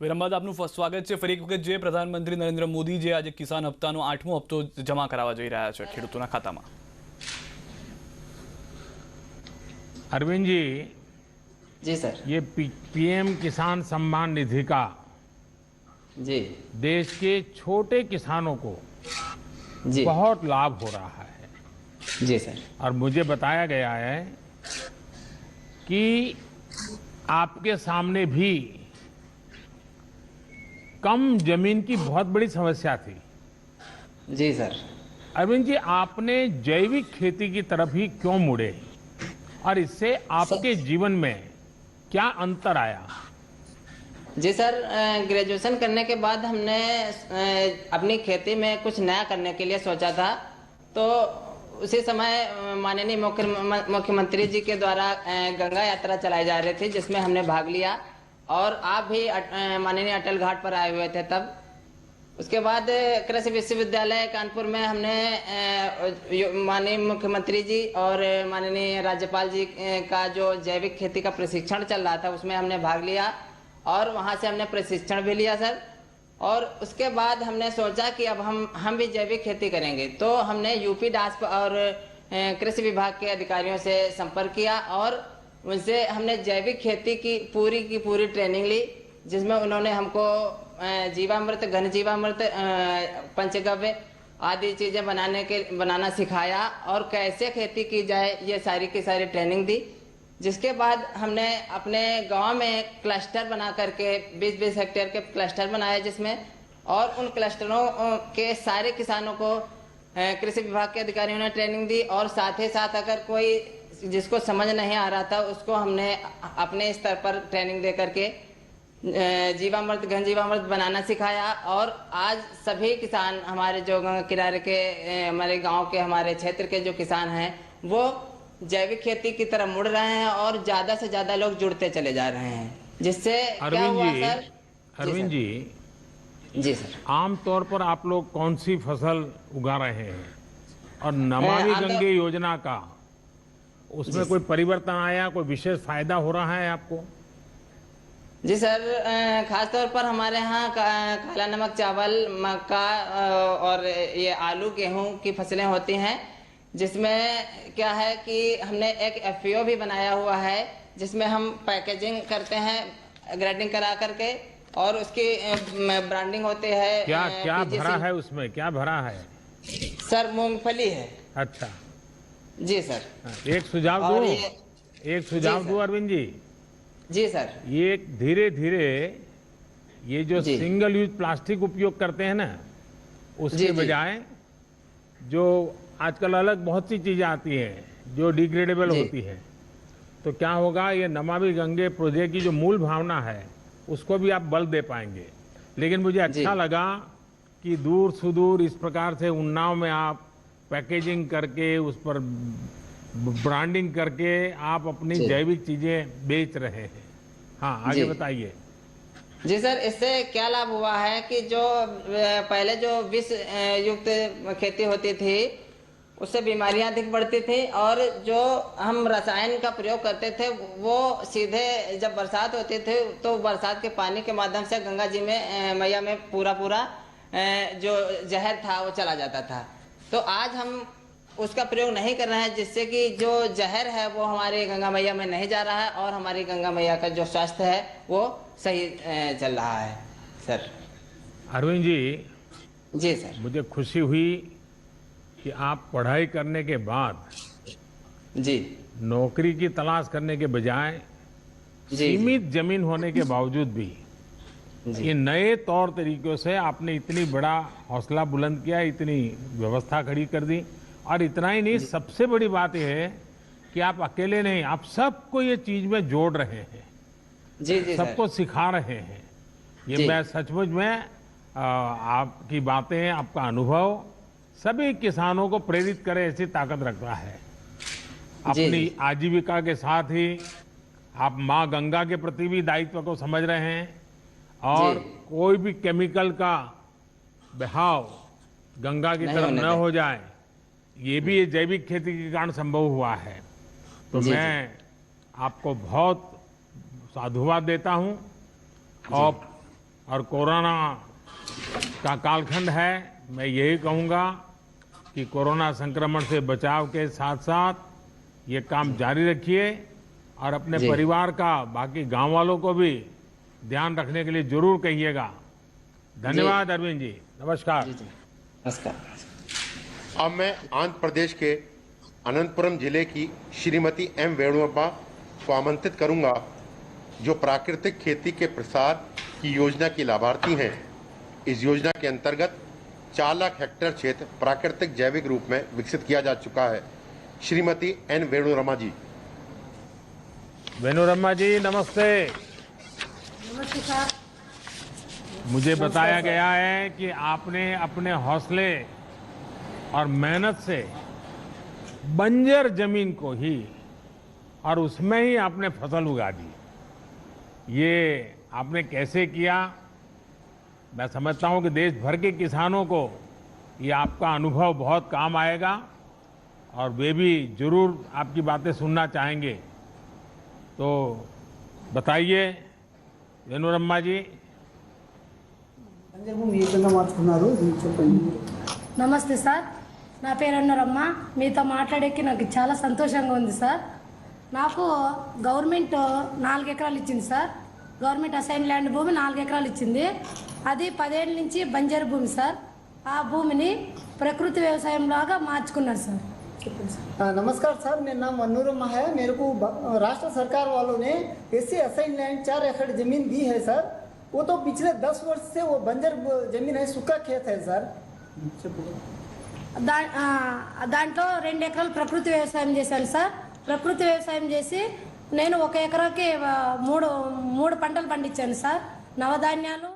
વિરામ બાદ આપનું સ્વાગત છે ફરી એક વખત જે પ્રધાનમંત્રી નરેન્દ્ર મોદી જે આજે કિસાન હપ્તાનો 8મો હપ્તો જમા કરાવવા જઈ રહ્યા છે ખેડૂતોના ખાતામાં। अरविंद जी, जी सर। ये पीएम किसान सम्मान निधि का जी देश के छोटे किसानों को जी बहुत लाभ हो रहा है जी सर। और मुझे बताया गया है कि आपके सामने भी कम जमीन की बहुत बड़ी समस्या थी। जी सर। अरविंद जी, आपने जैविक खेती की तरफ ही क्यों मुड़े और इससे आपके जीवन में क्या अंतर आया? जी सर, ग्रेजुएशन करने के बाद हमने अपनी खेती में कुछ नया करने के लिए सोचा था। तो उसी समय माननीय मुख्यमंत्री जी के द्वारा गंगा यात्रा चलाई जा रही थी, जिसमें हमने भाग लिया और आप भी माननीय अटल घाट पर आए हुए थे तब। उसके बाद कृषि विश्वविद्यालय कानपुर में हमने माननीय मुख्यमंत्री जी और माननीय राज्यपाल जी का जो जैविक खेती का प्रशिक्षण चल रहा था उसमें हमने भाग लिया और वहां से हमने प्रशिक्षण भी लिया सर। और उसके बाद हमने सोचा कि अब हम भी जैविक खेती करेंगे। तो हमने यूपी डास्प और कृषि विभाग के अधिकारियों से संपर्क किया और उनसे हमने जैविक खेती की पूरी ट्रेनिंग ली, जिसमें उन्होंने हमको जीवामृत, घन जीवामृत, पंचगव्य आदि चीजें बनाना सिखाया और कैसे खेती की जाए ये सारी की सारी ट्रेनिंग दी। जिसके बाद हमने अपने गांव में क्लस्टर बना करके 20-20 हेक्टेयर के क्लस्टर बनाए, जिसमें और उन क्लस्टरों के सारे किसानों को कृषि विभाग के अधिकारियों ने ट्रेनिंग दी और साथ ही साथ अगर कोई जिसको समझ नहीं आ रहा था उसको हमने अपने स्तर पर ट्रेनिंग दे करके जीवामृत, घन जीवामृत बनाना सिखाया। और आज सभी किसान हमारे जो गंगा किनारे के हमारे गांव के हमारे क्षेत्र के जो किसान हैं वो जैविक खेती की तरफ मुड़ रहे हैं और ज्यादा से ज्यादा लोग जुड़ते चले जा रहे हैं। जिससे क्या हुआ सर? अरविंद जी, जी सर। आमतौर पर आप लोग कौन सी फसल उगा रहे हैं और नमामि गंगे योजना का उसमें कोई परिवर्तन आया, कोई विशेष फायदा हो रहा है आपको? जी सर, खासतौर पर हमारे यहाँ काला नमक चावल, मक्का और ये आलू गेहूं की फसलें होती हैं, जिसमें क्या है कि हमने एक एफपीओ भी बनाया हुआ है, जिसमें हम पैकेजिंग करते हैं ग्रेडिंग करा करके और उसकी ब्रांडिंग होती है। क्या क्या भरा है उसमें, क्या भरा है? सर मूंगफली है। अच्छा जी सर। एक सुझाव दूं अरविंद जी। जी सर। ये धीरे धीरे ये जो जी। सिंगल यूज प्लास्टिक उपयोग करते हैं ना, उसके बजाय जो आजकल अलग बहुत सी चीजें आती हैं जो डिग्रेडेबल होती है, तो क्या होगा, ये नमामि गंगे प्रोजेक्ट की जो मूल भावना है उसको भी आप बल दे पाएंगे। लेकिन मुझे अच्छा लगा कि दूर सुदूर इस प्रकार से उन्नाव में आप पैकेजिंग करके उस पर ब्रांडिंग करके आप अपनी जैविक चीजें बेच रहे हैं। हाँ, आगे बताइए। जी सर, इससे क्या लाभ हुआ है कि जो पहले जो विष युक्त खेती होती थी उससे बीमारियां अधिक बढ़ती थी और जो हम रसायन का प्रयोग करते थे वो सीधे जब बरसात होती थी तो बरसात के पानी के माध्यम से गंगा जी में मैया में पूरा जो जहर था वो चला जाता था। तो आज हम उसका प्रयोग नहीं कर रहे हैं, जिससे कि जो जहर है वो हमारी गंगा मैया में नहीं जा रहा है और हमारी गंगा मैया का जो स्वास्थ्य है वो सही चल रहा है सर। अरविंद जी, जी सर। मुझे खुशी हुई कि आप पढ़ाई करने के बाद जी नौकरी की तलाश करने के बजाय सीमित जमीन होने के बावजूद भी ये नए तौर तरीकों से आपने इतनी बड़ा हौसला बुलंद किया, इतनी व्यवस्था खड़ी कर दी। और इतना ही नहीं, सबसे बड़ी बात यह है कि आप अकेले नहीं, आप सबको ये चीज में जोड़ रहे हैं। जी सबको सिखा रहे हैं। ये मैं सचमुच में आपकी बातें, आपका अनुभव सभी किसानों को प्रेरित करे ऐसी ताकत रखता है। अपनी आजीविका के साथ ही आप माँ गंगा के प्रति भी दायित्व को समझ रहे हैं और कोई भी केमिकल का बहाव गंगा की तरफ न हो जाए, ये भी ये जैविक खेती के कारण संभव हुआ है। तो मैं आपको बहुत साधुवाद देता हूं और और कोरोना का कालखंड है, मैं यही कहूँगा कि कोरोना संक्रमण से बचाव के साथ साथ ये काम जारी रखिए और अपने जी। परिवार का, बाकी गांव वालों को भी ध्यान रखने के लिए जरूर कहिएगा। धन्यवाद अरविंद जी, नमस्कार। जी नमस्कार। अब मैं आंध्र प्रदेश के अनंतपुरम जिले की श्रीमती एम वेणुअप्पा को आमंत्रित करूंगा, जो प्राकृतिक खेती के प्रसार की योजना की लाभार्थी हैं। इस योजना के अंतर्गत 4 लाख हेक्टेयर क्षेत्र प्राकृतिक जैविक रूप में विकसित किया जा चुका है। श्रीमती एन वेणुरमा जी। वेणुरमा जी नमस्ते। नमस्ते सर। मुझे बताया गया है कि आपने अपने हौसले और मेहनत से बंजर जमीन को ही और उसमें ही आपने फसल उगा दी। ये आपने कैसे किया? मैं समझता हूं कि देश भर के किसानों को ये आपका अनुभव बहुत काम आएगा और वे भी जरूर आपकी बातें सुनना चाहेंगे। तो बताइए वेणुरमा जी। నమస్తే సార్, నా పేరు అన్నరమ్మ. మీతో మాట్లాడేకి నాకు చాలా సంతోషంగా ఉంది సార్. నాకు గవర్నమెంట్ 4 ఎకరాలు ఇచ్చింది సార్. గవర్నమెంట్ అసైన్ ల్యాండ్ భూమి 4 ఎకరాలు ఇచ్చింది. అది 10 ఏళ్ళ నుంచి బంజరు భూమి సార్. ఆ భూమిని ప్రకృతి వ్యవసాయం లాగా మార్చుకున్నారు సార్. చెప్పండి సార్. नमस्कार सर, मेरा नाम मनोरमा है। मेरे को राष्ट्र सरकार वालों ने ऐसे असाइन लैंड 4 एकड़ जमीन दी है सर। वो तो पिछले 10 वर्ष से वो बंजर जमीन है, सूखा खेत है सर। దాంట్లో 2 ఎకరాలు ప్రకృతి వ్యవసాయం చేశాను సార్. ప్రకృతి వ్యవసాయం చేసి నేను 1 ఎకరాకి 3 పంటలు పండించాను సార్. నవధాన్యాలు